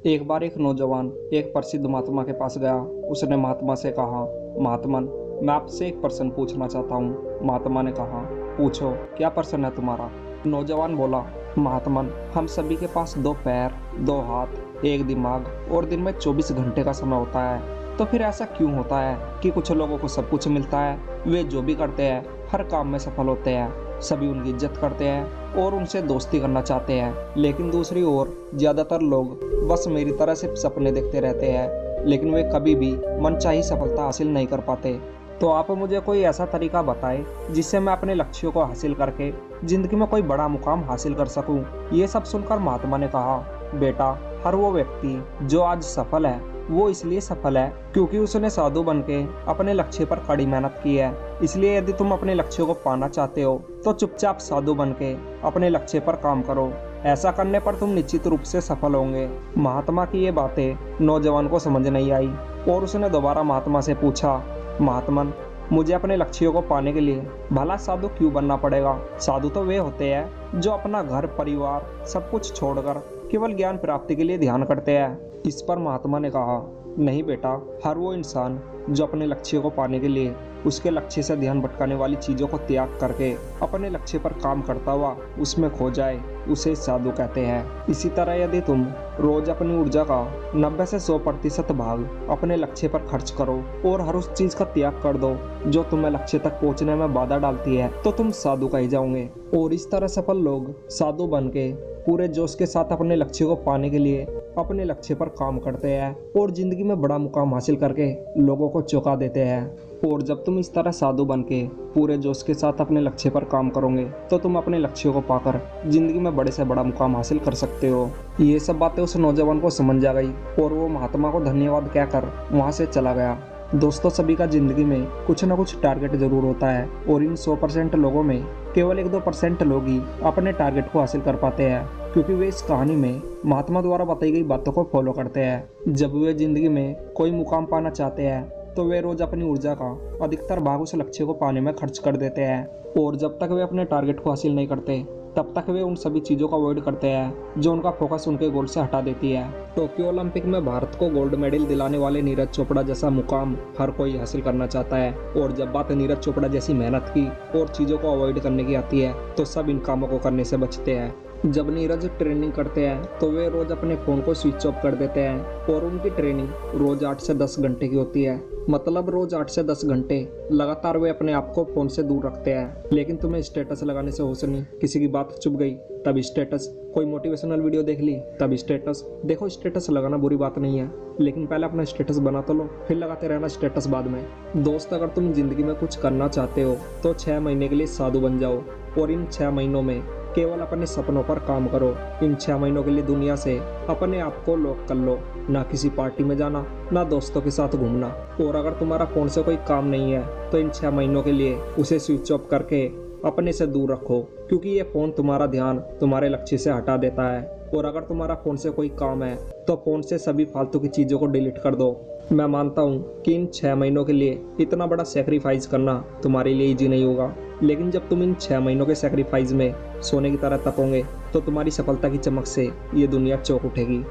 एक बार एक नौजवान एक प्रसिद्ध महात्मा के पास गया। उसने महात्मा से कहा, महात्मन, मैं आपसे एक प्रश्न पूछना चाहता हूँ। महात्मा ने कहा, पूछो, क्या प्रश्न है तुम्हारा? नौजवान बोला, महात्मन, हम सभी के पास दो पैर, दो हाथ, एक दिमाग और दिन में 24 घंटे का समय होता है। तो फिर ऐसा क्यों होता है कि कुछ लोगों को सब कुछ मिलता है, वे जो भी करते हैं हर काम में सफल होते हैं, सभी उनकी इज्जत करते हैं और उनसे दोस्ती करना चाहते हैं, लेकिन दूसरी ओर ज्यादातर लोग बस मेरी तरह सिर्फ सपने देखते रहते हैं, लेकिन वे कभी भी मनचाही सफलता हासिल नहीं कर पाते। तो आप मुझे कोई ऐसा तरीका बताएं जिससे मैं अपने लक्ष्यों को हासिल करके जिंदगी में कोई बड़ा मुकाम हासिल कर सकूं। ये सब सुनकर महात्मा ने कहा, बेटा, हर वो व्यक्ति जो आज सफल है वो इसलिए सफल है क्योंकि उसने साधु बनके अपने लक्ष्य पर कड़ी मेहनत की है। इसलिए यदि तुम अपने लक्ष्य को पाना चाहते हो तो चुपचाप साधु बनके अपने लक्ष्य पर काम करो। ऐसा करने पर तुम निश्चित रूप से सफल होंगे। महात्मा की ये बातें नौजवान को समझ नहीं आई और उसने दोबारा महात्मा से पूछा, महात्मन, मुझे अपने लक्ष्यों को पाने के लिए भला साधु क्यों बनना पड़ेगा? साधु तो वे होते हैं जो अपना घर परिवार सब कुछ छोड़कर केवल ज्ञान प्राप्ति के लिए ध्यान करते हैं। इस पर महात्मा ने कहा, नहीं बेटा, हर वो इंसान जो अपने लक्ष्य को पाने के लिए उसके लक्ष्य से ध्यान भटकाने वाली चीजों को त्याग करके अपने लक्ष्य पर काम करता हुआ उसमें खो जाए, उसे साधु कहते हैं। इसी तरह यदि तुम रोज अपनी ऊर्जा का 90 से 100% भाग अपने लक्ष्य पर खर्च करो और हर उस चीज का त्याग कर दो जो तुम्हें लक्ष्य तक पहुंचने में बाधा डालती है, तो तुम साधु कहे जाओगे। और इस तरह सफल लोग साधु बन के पूरे जोश के साथ अपने लक्ष्य को पाने के लिए अपने लक्ष्य पर काम करते हैं और जिंदगी में बड़ा मुकाम हासिल करके लोगों को चौंका देते हैं। और जब तुम इस तरह साधु बन के पूरे जोश के साथ अपने लक्ष्य पर काम करोगे तो तुम अपने लक्ष्यों को पाकर जिंदगी में बड़े से बड़ा मुकाम हासिल कर सकते हो। ये सब बातें उस नौजवान को समझ आ गई और वो महात्मा को धन्यवाद कहकर वहाँ से चला गया। दोस्तों, सभी का जिंदगी में कुछ ना कुछ टारगेट जरूर होता है और इन 100% लोगों में केवल 1-2% लोग ही अपने टारगेट को हासिल कर पाते हैं, क्योंकि वे इस कहानी में महात्मा द्वारा बताई गई बातों को फॉलो करते हैं। जब वे जिंदगी में कोई मुकाम पाना चाहते हैं तो वे रोज अपनी ऊर्जा का अधिकतर भाग उस लक्ष्य को पाने में खर्च कर देते हैं और जब तक वे अपने टारगेट को हासिल नहीं करते तब तक वे उन सभी चीज़ों को अवॉइड करते हैं जो उनका फोकस उनके गोल से हटा देती है। टोक्यो ओलंपिक में भारत को गोल्ड मेडल दिलाने वाले नीरज चोपड़ा जैसा मुकाम हर कोई हासिल करना चाहता है, और जब बात नीरज चोपड़ा जैसी मेहनत की और चीज़ों को अवॉइड करने की आती है तो सब इन कामों को करने से बचते हैं। जब नीरज ट्रेनिंग करते हैं तो वे रोज अपने फ़ोन को स्विच ऑफ कर देते हैं और उनकी ट्रेनिंग रोज 8 से 10 घंटे की होती है। मतलब रोज 8 से 10 घंटे लगातार वे अपने आप को फ़ोन से दूर रखते हैं। लेकिन तुम्हें स्टेटस लगाने से होश नहीं, किसी की बात चुभ गई तब स्टेटस, कोई मोटिवेशनल वीडियो देख ली तब स्टेटस। देखो, स्टेटस लगाना बुरी बात नहीं है, लेकिन पहले अपना स्टेटस बना तो लो, फिर लगाते रहना स्टेटस बाद में। दोस्त, अगर तुम जिंदगी में कुछ करना चाहते हो तो 6 महीने के लिए साधु बन जाओ और इन 6 महीनों में केवल अपने सपनों पर काम करो। इन 6 महीनों के लिए दुनिया से अपने आप को लॉक कर लो, ना किसी पार्टी में जाना, ना दोस्तों के साथ घूमना। और अगर तुम्हारा फोन से कोई काम नहीं है तो इन 6 महीनों के लिए उसे स्विच ऑफ करके अपने से दूर रखो, क्योंकि ये फोन तुम्हारा ध्यान तुम्हारे लक्ष्य से हटा देता है। और अगर तुम्हारा फोन से कोई काम है तो फोन से सभी फालतू की चीज़ों को डिलीट कर दो। मैं मानता हूँ कि इन 6 महीनों के लिए इतना बड़ा सेक्रीफाइस करना तुम्हारे लिए ईजी नहीं होगा, लेकिन जब तुम इन 6 महीनों के सेक्रीफाइस में सोने की तरह तपोगे तो तुम्हारी सफलता की चमक से ये दुनिया चौंक उठेगी।